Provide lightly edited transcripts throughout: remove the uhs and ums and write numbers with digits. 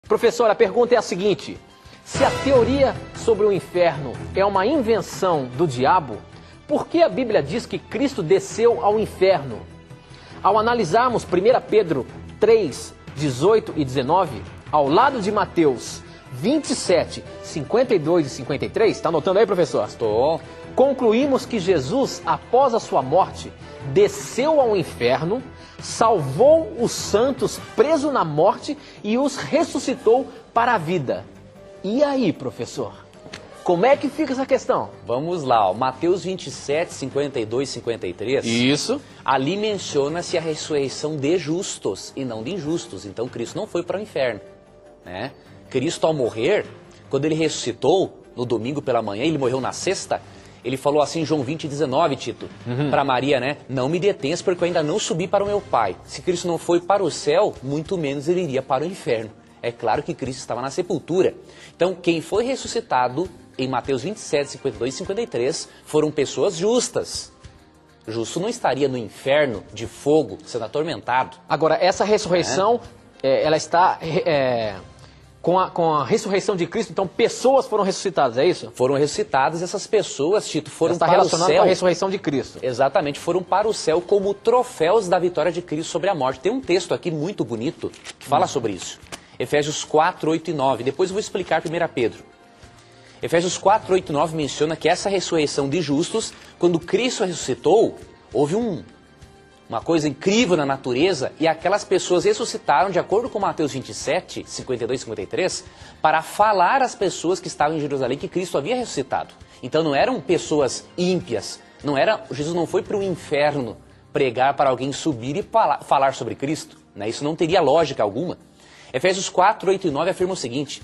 Professor, a pergunta é a seguinte: se a teoria sobre o inferno é uma invenção do diabo, por que a Bíblia diz que Cristo desceu ao inferno? Ao analisarmos 1 Pedro 3, 18 e 19, ao lado de Mateus 27, 52 e 53, está anotando aí, professor? Estou. Concluímos que Jesus, após a sua morte, desceu ao inferno, salvou os santos presos na morte e os ressuscitou para a vida. E aí, professor? Como é que fica essa questão? Vamos lá, ó. Mateus 27, 52 e 53. Isso. Ali menciona-se a ressurreição de justos e não de injustos. Então Cristo não foi para o inferno, né? Cristo, ao morrer, quando ele ressuscitou, no domingo pela manhã, ele morreu na sexta, ele falou assim em João 20, 19, Tito, para Maria, né? Não me detenhas, porque eu ainda não subi para o meu Pai. Se Cristo não foi para o céu, muito menos ele iria para o inferno. É claro que Cristo estava na sepultura. Então, quem foi ressuscitado em Mateus 27, 52 e 53 foram pessoas justas. Justo não estaria no inferno de fogo, sendo atormentado. Agora, essa ressurreição, ela está com a ressurreição de Cristo, então pessoas foram ressuscitadas, é isso? Foram ressuscitadas, essas pessoas, Tito, foram está para o relacionado céu. Com a ressurreição de Cristo. Exatamente, foram para o céu como troféus da vitória de Cristo sobre a morte. Tem um texto aqui muito bonito que fala sobre isso. Efésios 4, 8 e 9. Depois eu vou explicar 1 Pedro. Efésios 4, 8 e 9 menciona que essa ressurreição de justos, quando Cristo ressuscitou, houve uma coisa incrível na natureza e aquelas pessoas ressuscitaram, de acordo com Mateus 27, 52 e 53, para falar às pessoas que estavam em Jerusalém que Cristo havia ressuscitado. Então não eram pessoas ímpias, Jesus não foi para o inferno pregar para alguém subir e falar sobre Cristo, né? Isso não teria lógica alguma. Efésios 4, 8 e 9 afirma o seguinte: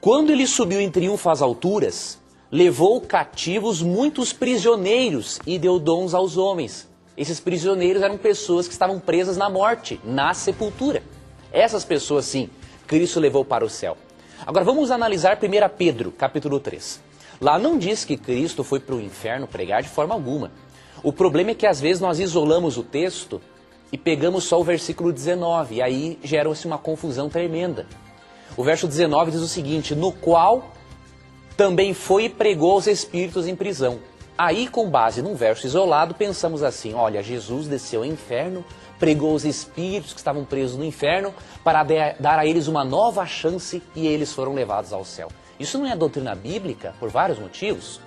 quando ele subiu em triunfo às alturas, levou cativos muitos prisioneiros e deu dons aos homens. Esses prisioneiros eram pessoas que estavam presas na morte, na sepultura. Essas pessoas, sim, Cristo levou para o céu. Agora vamos analisar 1 Pedro, capítulo 3. Lá não diz que Cristo foi para o inferno pregar de forma alguma. O problema é que às vezes nós isolamos o texto e pegamos só o versículo 19, e aí gera-se uma confusão tremenda. O verso 19 diz o seguinte: no qual também foi e pregou aos espíritos em prisão. Aí, com base num verso isolado, pensamos assim: olha, Jesus desceu ao inferno, pregou aos espíritos que estavam presos no inferno para dar a eles uma nova chance e eles foram levados ao céu. Isso não é doutrina bíblica por vários motivos.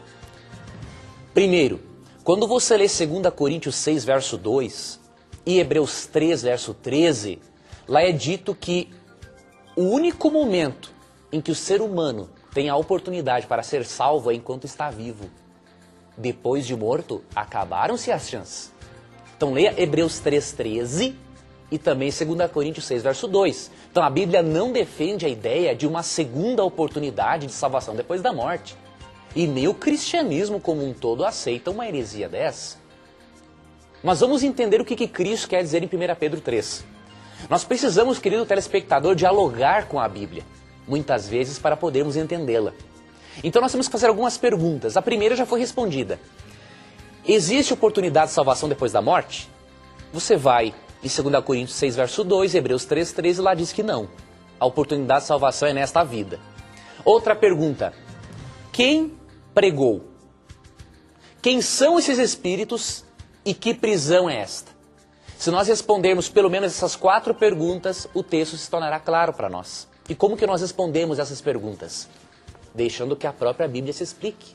Primeiro, quando você lê 2 Coríntios 6, verso 2 e Hebreus 3, verso 13, lá é dito que o único momento em que o ser humano tem a oportunidade para ser salvo é enquanto está vivo. Depois de morto, acabaram-se as chances. Então leia Hebreus 3,13 e também 2 Coríntios 6, verso 2. Então a Bíblia não defende a ideia de uma segunda oportunidade de salvação depois da morte. E nem o cristianismo como um todo aceita uma heresia dessa. Mas vamos entender o que Cristo quer dizer em 1 Pedro 3. Nós precisamos, querido telespectador, dialogar com a Bíblia, muitas vezes para podermos entendê-la. Então nós temos que fazer algumas perguntas. A primeira já foi respondida. Existe oportunidade de salvação depois da morte? Você vai em 2 Coríntios 6, verso 2, Hebreus 3, 13, lá diz que não. A oportunidade de salvação é nesta vida. Outra pergunta. Quem pregou? Quem são esses espíritos e que prisão é esta? Se nós respondermos pelo menos essas 4 perguntas, o texto se tornará claro para nós. E como que nós respondemos essas perguntas? Deixando que a própria Bíblia se explique.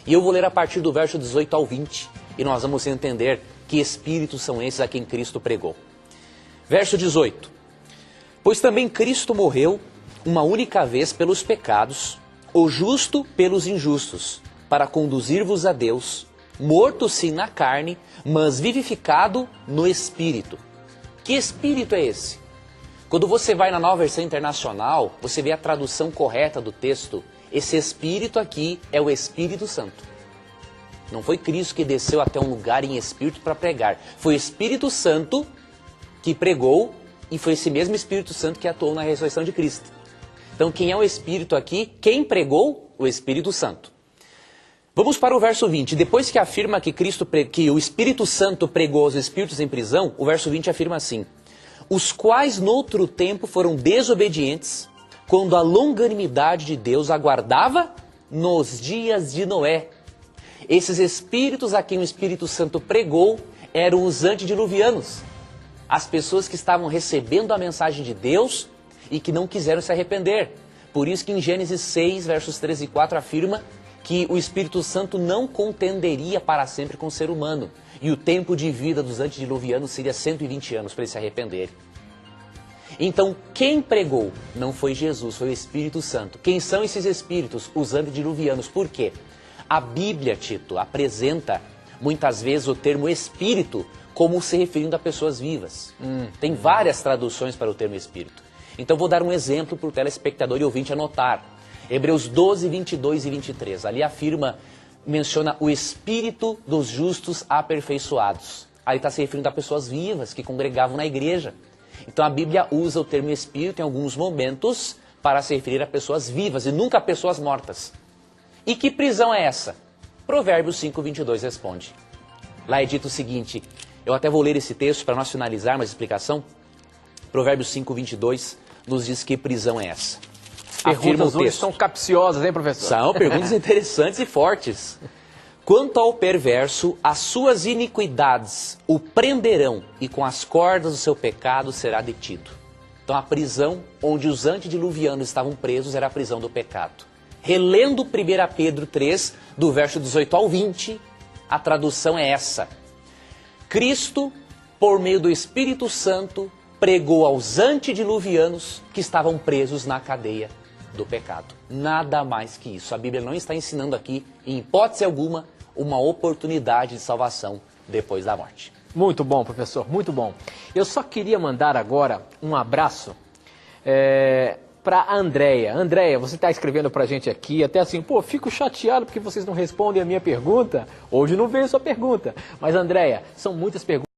E eu vou ler a partir do verso 18 ao 20, e nós vamos entender que espíritos são esses a quem Cristo pregou. Verso 18. Pois também Cristo morreu uma única vez pelos pecados, o justo pelos injustos, para conduzir-vos a Deus, morto sim na carne, mas vivificado no Espírito. Que Espírito é esse? Quando você vai na Nova Versão Internacional, você vê a tradução correta do texto. Esse Espírito aqui é o Espírito Santo. Não foi Cristo que desceu até um lugar em Espírito para pregar. Foi o Espírito Santo que pregou e foi esse mesmo Espírito Santo que atuou na ressurreição de Cristo. Então quem é o Espírito aqui? Quem pregou? O Espírito Santo. Vamos para o verso 20. Depois que afirma que o Espírito Santo pregou aos espíritos em prisão, o verso 20 afirma assim: os quais noutro tempo foram desobedientes, quando a longanimidade de Deus aguardava nos dias de Noé. Esses espíritos a quem o Espírito Santo pregou eram os antediluvianos, as pessoas que estavam recebendo a mensagem de Deus e que não quiseram se arrepender. Por isso que em Gênesis 6, versos 13 e 4 afirma que o Espírito Santo não contenderia para sempre com o ser humano. E o tempo de vida dos antediluvianos seria 120 anos para eles se arrependerem. Então, quem pregou não foi Jesus, foi o Espírito Santo. Quem são esses espíritos? Os antediluvianos. Por quê? A Bíblia, Tito, apresenta muitas vezes o termo espírito como se referindo a pessoas vivas. Tem várias traduções para o termo espírito. Então vou dar um exemplo para o telespectador e ouvinte anotar. Hebreus 12, 22 e 23. Ali menciona o espírito dos justos aperfeiçoados. Aí está se referindo a pessoas vivas que congregavam na igreja. Então a Bíblia usa o termo espírito em alguns momentos para se referir a pessoas vivas e nunca a pessoas mortas. E que prisão é essa? Provérbios 5, 22 responde. Lá é dito o seguinte, eu até vou ler esse texto para nós finalizarmos a explicação. Provérbios 5, 22 nos diz que prisão é essa. Perguntas hoje são capciosas, hein, professor? São perguntas interessantes e fortes. Quanto ao perverso, as suas iniquidades o prenderão e com as cordas do seu pecado será detido. Então a prisão onde os antediluvianos estavam presos era a prisão do pecado. Relendo 1 Pedro 3, do verso 18 ao 20, a tradução é essa. Cristo, por meio do Espírito Santo, pregou aos antediluvianos que estavam presos na cadeia do pecado. Nada mais que isso. A Bíblia não está ensinando aqui, em hipótese alguma, uma oportunidade de salvação depois da morte. Muito bom, professor, muito bom. Eu só queria mandar agora um abraço para a Andréia. Andréia, você está escrevendo para a gente aqui, até assim, pô, fico chateado porque vocês não respondem a minha pergunta. Hoje não veio sua pergunta. Mas, Andréia, são muitas perguntas.